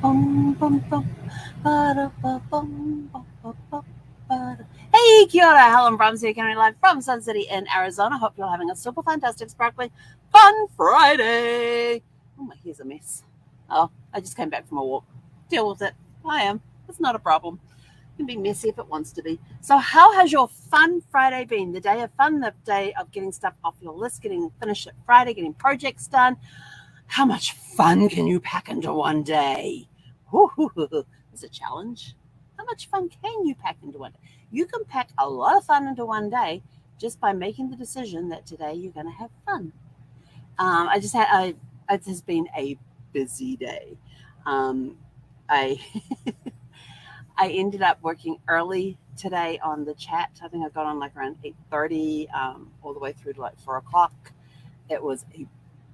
Bum, bum, bum. Ba-da-ba-bum, ba-ba-ba, ba-da. Hey, kia ora, Helen Brahms here, coming live from Sun City in Arizona. Hope you're having a super fantastic, sparkling, fun Friday. Oh, my hair's a mess. Oh, I just came back from a walk. Deal with it. I am. It's not a problem. It can be messy if it wants to be. So, how has your fun Friday been? The day of fun, the day of getting stuff off your list, getting finished at Friday, getting projects done. How much fun can you pack into one day? It's a challenge. How much fun can you pack into one day? You can pack a lot of fun into one day just by making the decision that today you're going to have fun. It has been a busy day. Um, I I ended up working early today on the chat. I think I got on like around 8:30, all the way through to like 4 o'clock. It was a,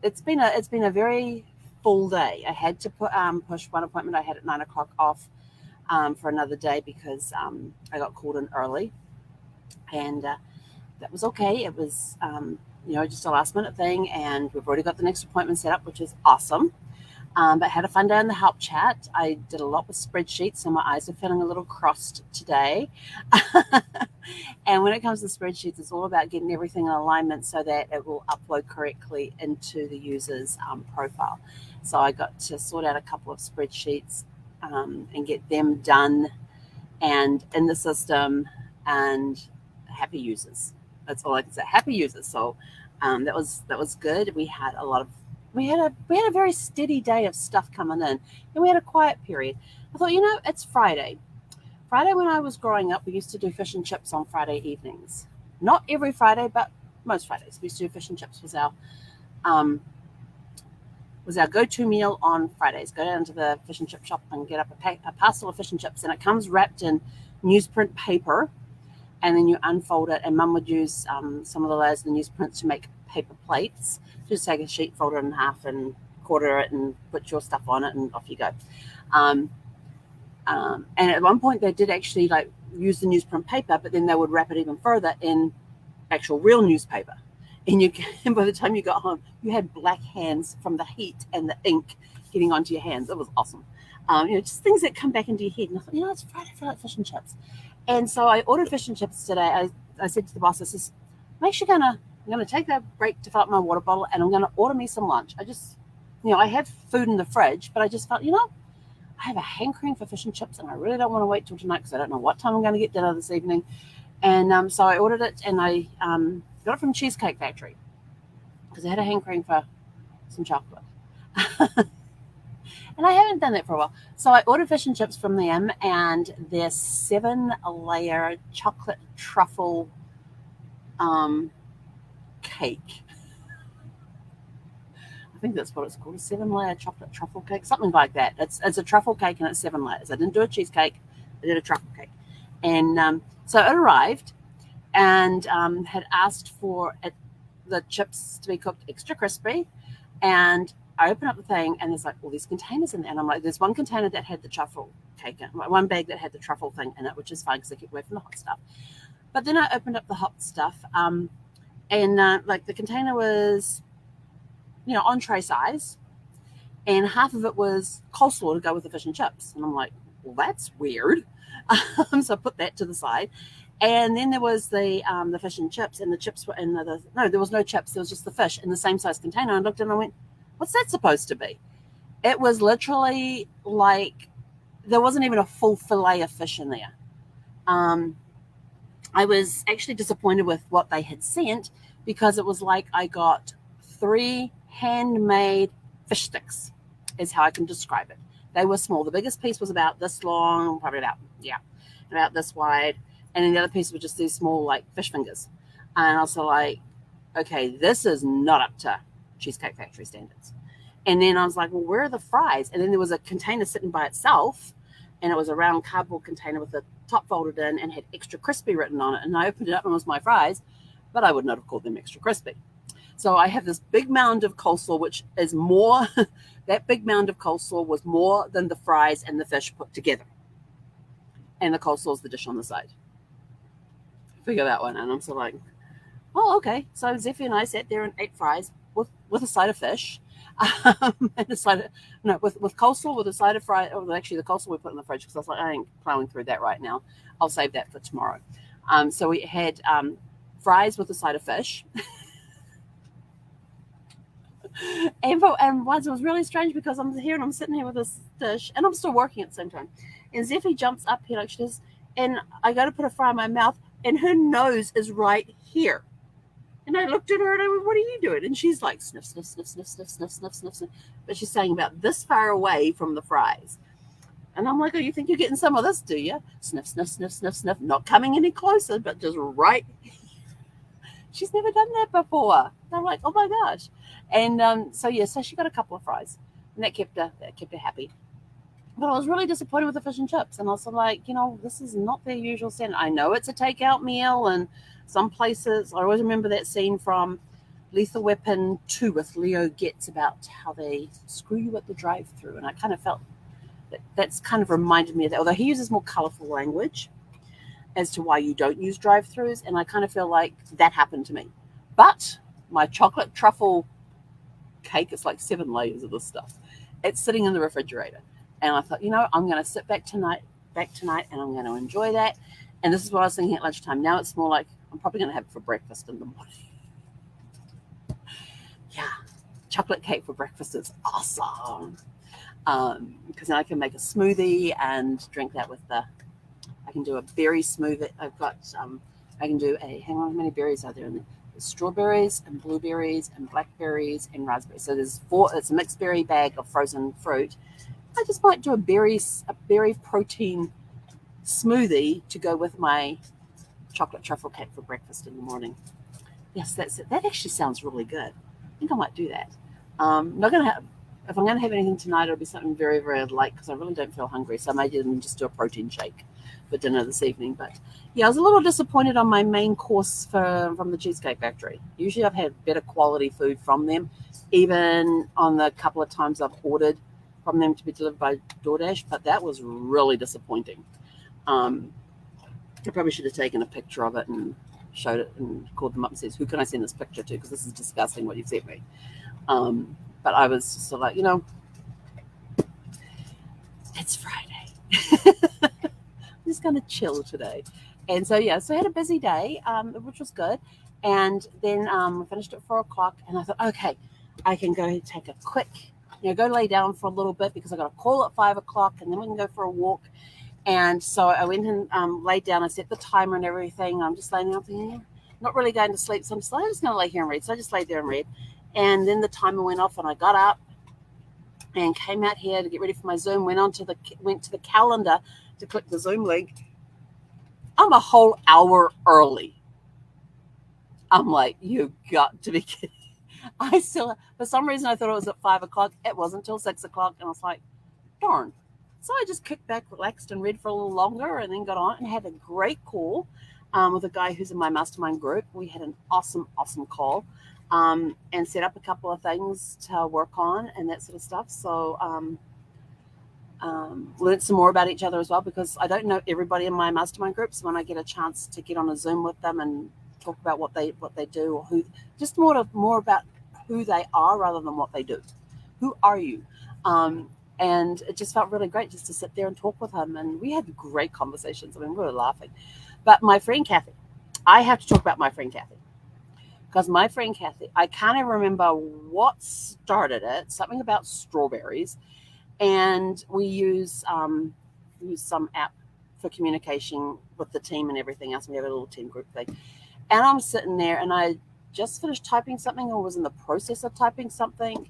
it's been a very full day. I had to push one appointment I had at 9 o'clock off for another day because I got called in early, and that was okay. It was just a last minute thing, and we've already got the next appointment set up, which is awesome. But had a fun day in the help chat. I did a lot with spreadsheets, so my eyes are feeling a little crossed today. And when it comes to spreadsheets, it's all about getting everything in alignment so that it will upload correctly into the user's profile. So I got to sort out a couple of spreadsheets and get them done and in the system, and happy users. That's all I can say. Happy users. So that was good. We had a very steady day of stuff coming in, and we had a quiet period. I thought, it's Friday. Friday, when I was growing up, we used to do fish and chips on Friday evenings. Not every Friday, but most Fridays we used to do fish and chips. Um, was our go-to meal on Fridays. Go down to the fish and chip shop and get up a parcel of fish and chips, and it comes wrapped in newsprint paper, and then you unfold it. And Mum would use some of the layers of the newsprint to make paper plates. Just take a sheet, fold it in half, and quarter it, and put your stuff on it, and off you go. Um, and at one point, they did actually like use the newsprint paper, but then they would wrap it even further in actual real newspaper. And and by the time you got home, you had black hands from the heat and the ink getting onto your hands. It was awesome. Just things that come back into your head. And I thought, it's Friday, I feel like fish and chips. And so I ordered fish and chips today. I said to the boss, I says, I'm gonna take that break to fill up my water bottle, and I'm gonna order me some lunch. I have food in the fridge, but I just felt, I have a hankering for fish and chips, and I really don't want to wait till tonight because I don't know what time I'm going to get dinner this evening. And so I ordered it, and I got it from Cheesecake Factory because I had a hankering for some chocolate. And I haven't done that for a while. So I ordered fish and chips from them, and their 7-layer chocolate truffle cake. I think that's what it's called, a 7-layer chocolate truffle cake, something like that. It's a truffle cake, and it's 7 layers. I didn't do a cheesecake. I did a truffle cake. And so it arrived, and had asked for the chips to be cooked extra crispy. And I open up the thing, and there's like all these containers in there. And I'm like, there's one container that had the truffle cake in, one bag that had the truffle thing in it, which is fine because I keep away from the hot stuff. But then I opened up the hot stuff, and like the container was, entree size, and half of it was coleslaw to go with the fish and chips. And I'm like, well, that's weird. So I put that to the side. And then there was the fish and chips, and the chips were in no, there was no chips. There was just the fish in the same size container. I looked and I went, what's that supposed to be? It was literally like there wasn't even a full fillet of fish in there. Um, I was actually disappointed with what they had sent because it was like I got 3 handmade fish sticks, is how I can describe it. They were small. The biggest piece was about this long, probably about this wide. And then the other piece was just these small, like, fish fingers. And I was like, okay, this is not up to Cheesecake Factory standards. And then I was like, well, where are the fries? And then there was a container sitting by itself, and it was a round cardboard container with the top folded in and had extra crispy written on it. And I opened it up, and it was my fries, but I would not have called them extra crispy. So I have this big mound of coleslaw, which is more, that big mound of coleslaw was more than the fries and the fish put together. And the coleslaw is the dish on the side. Figure that one. And I'm so like, oh, okay. So Zephy and I sat there and ate fries with a side of fish. And a side of, no, with coleslaw, with a side of fries. Oh, actually, the coleslaw we put in the fridge because I was like, I ain't plowing through that right now. I'll save that for tomorrow. So we had fries with a side of fish. And once it was really strange because I'm here and I'm sitting here with this dish and I'm still working at the same time. And Zeffy jumps up here like she does, and I go to put a fry in my mouth, and her nose is right here. And I looked at her and I went, "What are you doing?" And she's like, "Sniff, sniff, sniff, sniff, sniff, sniff, sniff, sniff, sniff." But she's saying about this far away from the fries. And I'm like, "Oh, you think you're getting some of this, do you?" Sniff, sniff, sniff, sniff, sniff. Not coming any closer, but just right. She's never done that before. And I'm like, "Oh my gosh!" And so she got a couple of fries, and that kept her happy. But I was really disappointed with the fish and chips, and I was like, this is not their usual standard. I know it's a takeout meal, and some places. I always remember that scene from Lethal Weapon 2 with Leo Getz about how they screw you at the drive-through, and I kind of felt that's kind of reminded me of that. Although he uses more colorful language as to why you don't use drive-throughs, and I kind of feel like that happened to me. But my chocolate truffle cake, it's like 7 layers of this stuff. It's sitting in the refrigerator. And I thought, I'm going to sit back tonight, and I'm going to enjoy that. And this is what I was thinking at lunchtime. Now it's more like I'm probably going to have it for breakfast in the morning. Yeah, chocolate cake for breakfast is awesome. Because then I can make a smoothie and drink that with I can do a berry smoothie. I can do hang on, how many berries are there in there? There's strawberries and blueberries and blackberries and raspberries. So there's 4, it's a mixed berry bag of frozen fruit. I just might do a berry protein smoothie to go with my chocolate truffle cake for breakfast in the morning. Yes, that's it. That actually sounds really good. I think I might do that. Not gonna have. If I'm going to have anything tonight, it'll be something very, very light because I really don't feel hungry. So I may just do a protein shake for dinner this evening. But yeah, I was a little disappointed on my main course from the Cheesecake Factory. Usually I've had better quality food from them, even on the couple of times I've ordered from them to be delivered by DoorDash. But that was really disappointing. I probably should have taken a picture of it and showed it and called them up and said, "Who can I send this picture to? Because this is disgusting what you sent me." But I was just sort of like, it's Friday. I'm just going to chill today. And so, I had a busy day, which was good. And then we finished at 4 o'clock. And I thought, okay, I can go take a quick, go lay down for a little bit because I got a call at 5 o'clock. And then we can go for a walk. And so I went and laid down. I set the timer and everything. I'm just laying there thinking, not really going to sleep. So I'm just going to lay here and read. So I just laid there and read. And then the timer went off and I got up and came out here to get ready for my Zoom, went to the calendar to click the Zoom link. I'm a whole hour early. I'm like, you got to be kidding. For some reason, I thought it was at 5 o'clock. It wasn't until 6 o'clock. And I was like, darn. So I just kicked back, relaxed, and read for a little longer and then got on and had a great call with a guy who's in my mastermind group. We had an awesome, awesome call. And set up a couple of things to work on and that sort of stuff. So learned some more about each other as well because I don't know everybody in my mastermind groups. When I get a chance to get on a Zoom with them and talk about what they do or just more about who they are rather than what they do. Who are you? And it just felt really great just to sit there and talk with him. And we had great conversations. I mean, we were laughing. But my friend Kathy, I have to talk about my friend Kathy. Because my friend Kathy, I kind of remember what started it, something about strawberries. And we use some app for communication with the team and everything else. We have a little team group thing. And I'm sitting there and I just finished typing something or was in the process of typing something.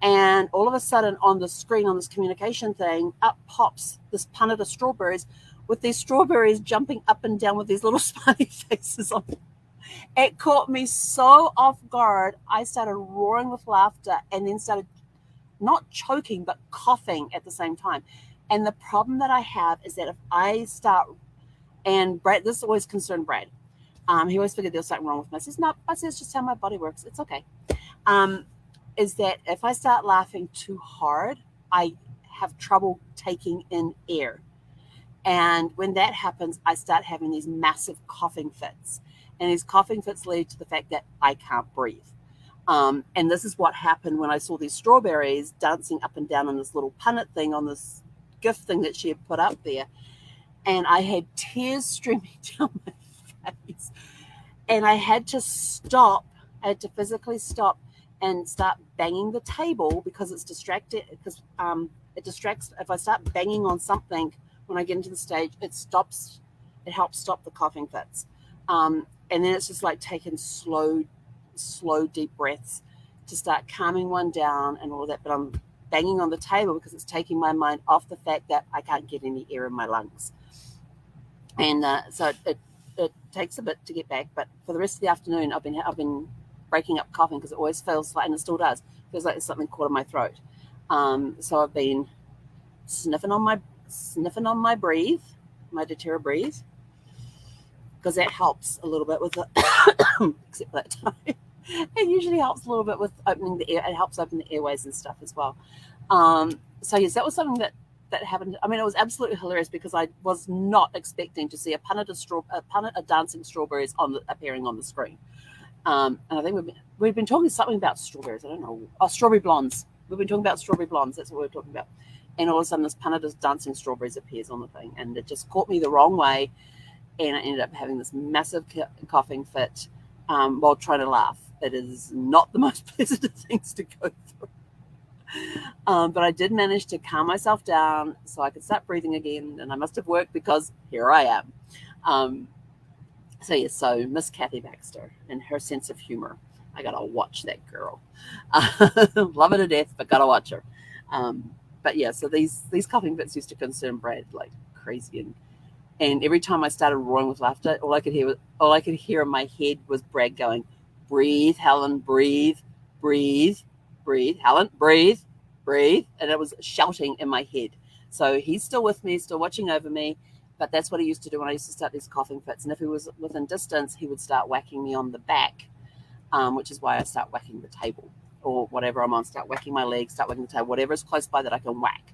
And all of a sudden on the screen on this communication thing, up pops this punnet of strawberries with these strawberries jumping up and down with these little smiley faces on them. It caught me so off guard. I started roaring with laughter and then started not choking, but coughing at the same time. And the problem that I have is that if I start, and Brad, this always concerned Brad. He always figured there was something wrong with me. I says, no, it's just how my body works. It's okay. Is that if I start laughing too hard, I have trouble taking in air. And when that happens, I start having these massive coughing fits. And these coughing fits lead to the fact that I can't breathe. And this is what happened when I saw these strawberries dancing up and down on this little punnet thing on this gift thing that she had put up there. And I had tears streaming down my face. And I had to stop. I had to physically stop and start banging the table because it's distracted. Because it distracts. If I start banging on something when I get into the stage, it stops. It helps stop the coughing fits. And then it's just like taking slow, deep breaths to start calming one down and all that. But I'm banging on the table because it's taking my mind off the fact that I can't get any air in my lungs. And so it takes a bit to get back. But for the rest of the afternoon, I've been breaking up coughing because it always feels like, and it still does, feels like there's something caught in my throat. So I've been sniffing on my breathe, my doTERRA breathe, because that helps a little bit with it, except for that time. It usually helps a little bit with opening the air. It helps open the airways and stuff as well. So yes, that was something that happened. I mean, it was absolutely hilarious because I was not expecting to see a punnet of dancing strawberries appearing on the screen. And I think we've been talking something about strawberries. I don't know. Oh, strawberry blondes. We've been talking about strawberry blondes. That's what we're talking about. And all of a sudden, this punnet of dancing strawberries appears on the thing, and it just caught me the wrong way, and I ended up having this massive coughing fit while trying to laugh. It is not the most pleasant of things to go through. But I did manage to calm myself down so I could start breathing again, and I must have worked because here I am. So Miss Kathy Baxter and her sense of humor. I gotta watch that girl. Love her to death, but gotta watch her. But yeah, so these coughing fits used to concern Brad like crazy, and every time I started roaring with laughter, all I could hear in my head was Brad going, "Breathe, Helen, breathe, breathe, breathe, Helen, breathe, breathe," and it was shouting in my head. So he's still with me, still watching over me, but that's what he used to do when I used to start these coughing fits. And if he was within distance, he would start whacking me on the back, which is why I start whacking the table or whatever I'm on, start whacking my legs, start whacking the table, whatever is close by that I can whack,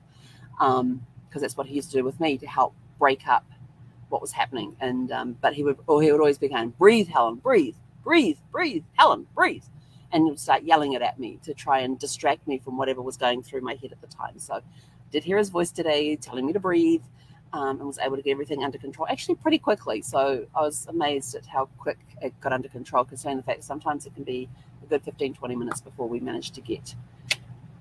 because that's what he used to do with me to help break up what was happening. And but he would always be going, "Breathe, Helen, breathe, breathe, breathe, Helen, breathe," and he would start yelling it at me to try and distract me from whatever was going through my head at the time. So I did hear his voice today telling me to breathe, and was able to get everything under control actually pretty quickly. So I was amazed at how quick it got under control, considering the fact sometimes it can be a good 15-20 minutes before we manage to get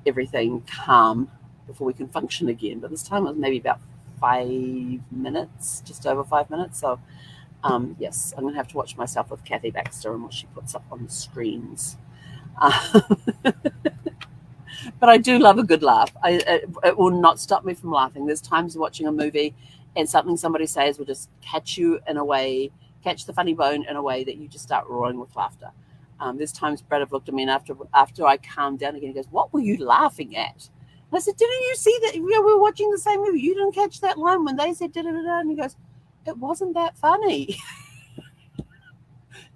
everything calm before we can function again. But this time it was maybe about 5 minutes, just over 5 minutes. So yes, I'm going to have to watch myself with Kathy Baxter and what she puts up on the screens. But I do love a good laugh. It will not stop me from laughing. There's times watching a movie and something somebody says will just catch the funny bone in a way that you just start roaring with laughter. There's times Brad have looked at me, and after I calm down again, he goes, "What were you laughing at?" And I said, "Didn't you see that? We were watching the same movie. You didn't catch that line when they said da-da-da-da." And he goes, "It wasn't that funny."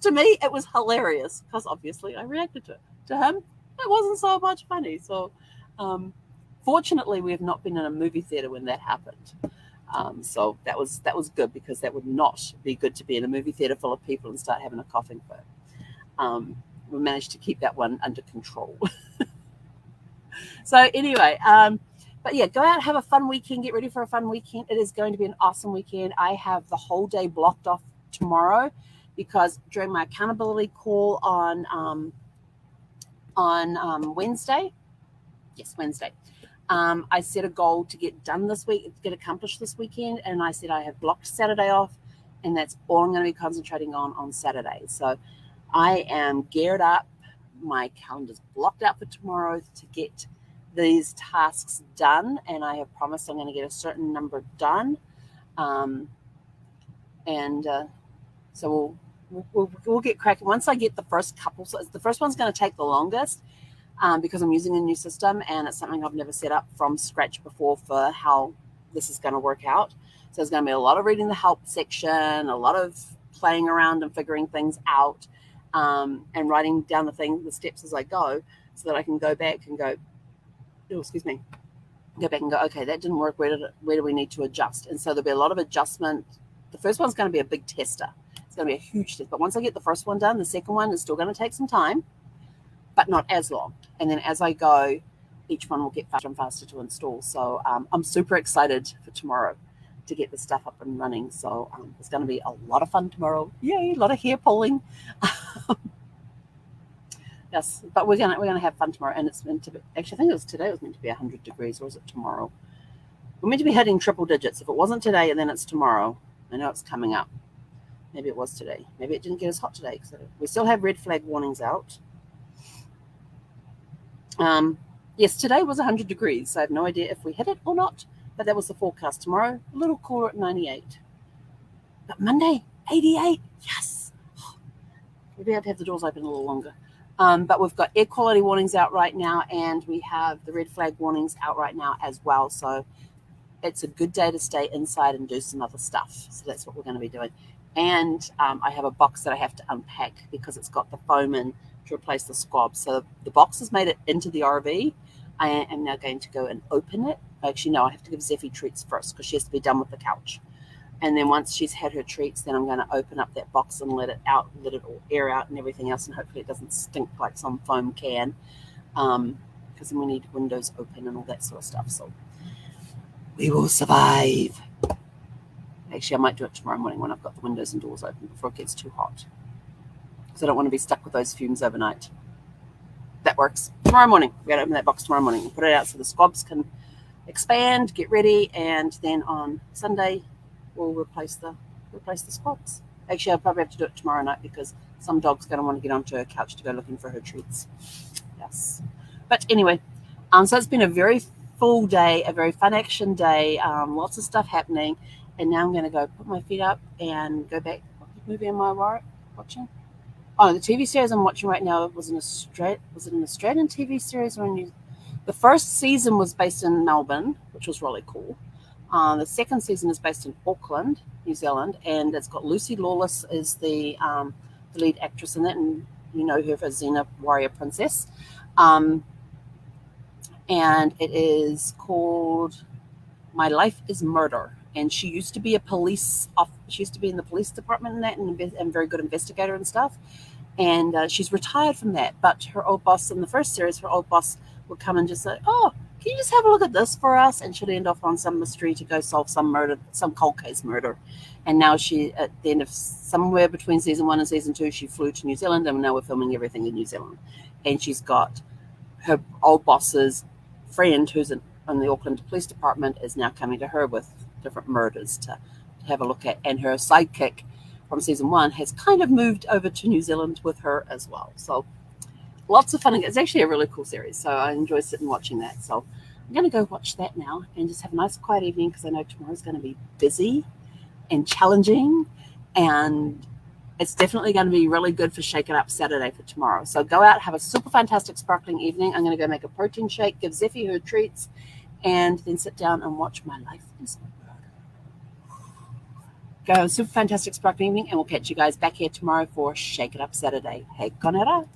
To me, it was hilarious because obviously I reacted to it. To him, it wasn't so much funny. So fortunately, we have not been in a movie theater when that happened. So that was good, because that would not be good to be in a movie theater full of people and start having a coughing fit. We managed to keep that one under control. So anyway, but yeah, go out, have a fun weekend, get ready for a fun weekend. It is going to be an awesome weekend. I have the whole day blocked off tomorrow because during my accountability call on Wednesday, I set a goal to get done this week, get accomplished this weekend, and I said I have blocked Saturday off, and that's all I'm going to be concentrating on Saturday. So I am geared up. My calendar's blocked out for tomorrow to get these tasks done, and I have promised I'm going to get a certain number done. So we'll get cracking. Once I get the first couple, so the first one's going to take the longest because I'm using a new system, and it's something I've never set up from scratch before for how this is going to work out. So there's going to be a lot of reading the help section, a lot of playing around and figuring things out, and writing down the steps as I go, so that I can go back and go, okay, that didn't work. Where do we need to adjust? And so there'll be a lot of adjustment. The first one's going to be a big tester. It's going to be a huge test. But once I get the first one done, the second one is still going to take some time. but not as long. And then as I go, each one will get faster and faster to install. So I'm super excited for tomorrow to get the stuff up and running. So it's going to be a lot of fun tomorrow. Yay, a lot of hair pulling. Yes, but we're gonna have fun tomorrow, and it's meant to be. Actually, I think it was today. It was meant to be 100 degrees, or is it tomorrow? We're meant to be hitting triple digits. If it wasn't today, and then it's tomorrow. I know it's coming up. Maybe it was today. Maybe it didn't get as hot today. So we still have red flag warnings out. Yes, today was 100 degrees. So I have no idea if we hit it or not, but that was the forecast. Tomorrow, a little cooler at 98. But Monday, 88. Yes. We'll be able to have the doors open a little longer. But we've got air quality warnings out right now, and we have the red flag warnings out right now as well. So it's a good day to stay inside and do some other stuff. So that's what we're going to be doing. And I have a box that I have to unpack because it's got the foam in to replace the squab. So the box has made it into the RV. I am now going to go and open it. Actually, no, I have to give Zeffie treats first because she has to be done with the couch. And then once she's had her treats, then I'm going to open up that box and let it out, let it all air out and everything else. And hopefully it doesn't stink like some foam can, because then we need windows open and all that sort of stuff. So we will survive. Actually, I might do it tomorrow morning when I've got the windows and doors open before it gets too hot, because I don't want to be stuck with those fumes overnight. That works. Tomorrow morning, we're going to open that box tomorrow morning and put it out so the squabs can expand, get ready, and then on Sunday, we'll replace the squabs. Actually, I'll probably have to do it tomorrow night because some dog's going to want to get onto her couch to go looking for her treats. Yes. But anyway, so it's been a very full day, a very fun action day, lots of stuff happening. And now I'm going to go put my feet up and go back. What movie am I watching? Oh, the TV series I'm watching right now was it an Australian TV series or the first season was based in Melbourne, which was really cool. The second season is based in Auckland, New Zealand, and it's got Lucy Lawless as the lead actress in it, and you know her for Xena Warrior Princess. And it is called My Life is Murder. And she used to be she used to be in the police department and that, and very good investigator and stuff. And she's retired from that. But her old boss in the first series, would come and just say, "Oh, can you just have a look at this for us?" And she'll end off on some mystery to go solve some murder, some cold case murder. And now she, at the end of somewhere between season 1 and season 2, she flew to New Zealand, and now we're filming everything in New Zealand. And she's got her old boss's friend, who's in the Auckland Police Department, is now coming to her with different murders to have a look at. And her sidekick from season 1 has kind of moved over to New Zealand with her as well. So lots of fun. It's actually a really cool series, so I enjoy sitting watching that. So I'm going to go watch that now and just have a nice quiet evening, because I know tomorrow's going to be busy and challenging, and it's definitely going to be really good for Shake It Up Saturday for tomorrow. So go out, have a super fantastic sparkling evening. I'm going to go make a protein shake, give Zeffie her treats, and then sit down and watch My Life is Murder. Go have a super fantastic sparkling evening, and we'll catch you guys back here tomorrow for Shake It Up Saturday. Hey, konera.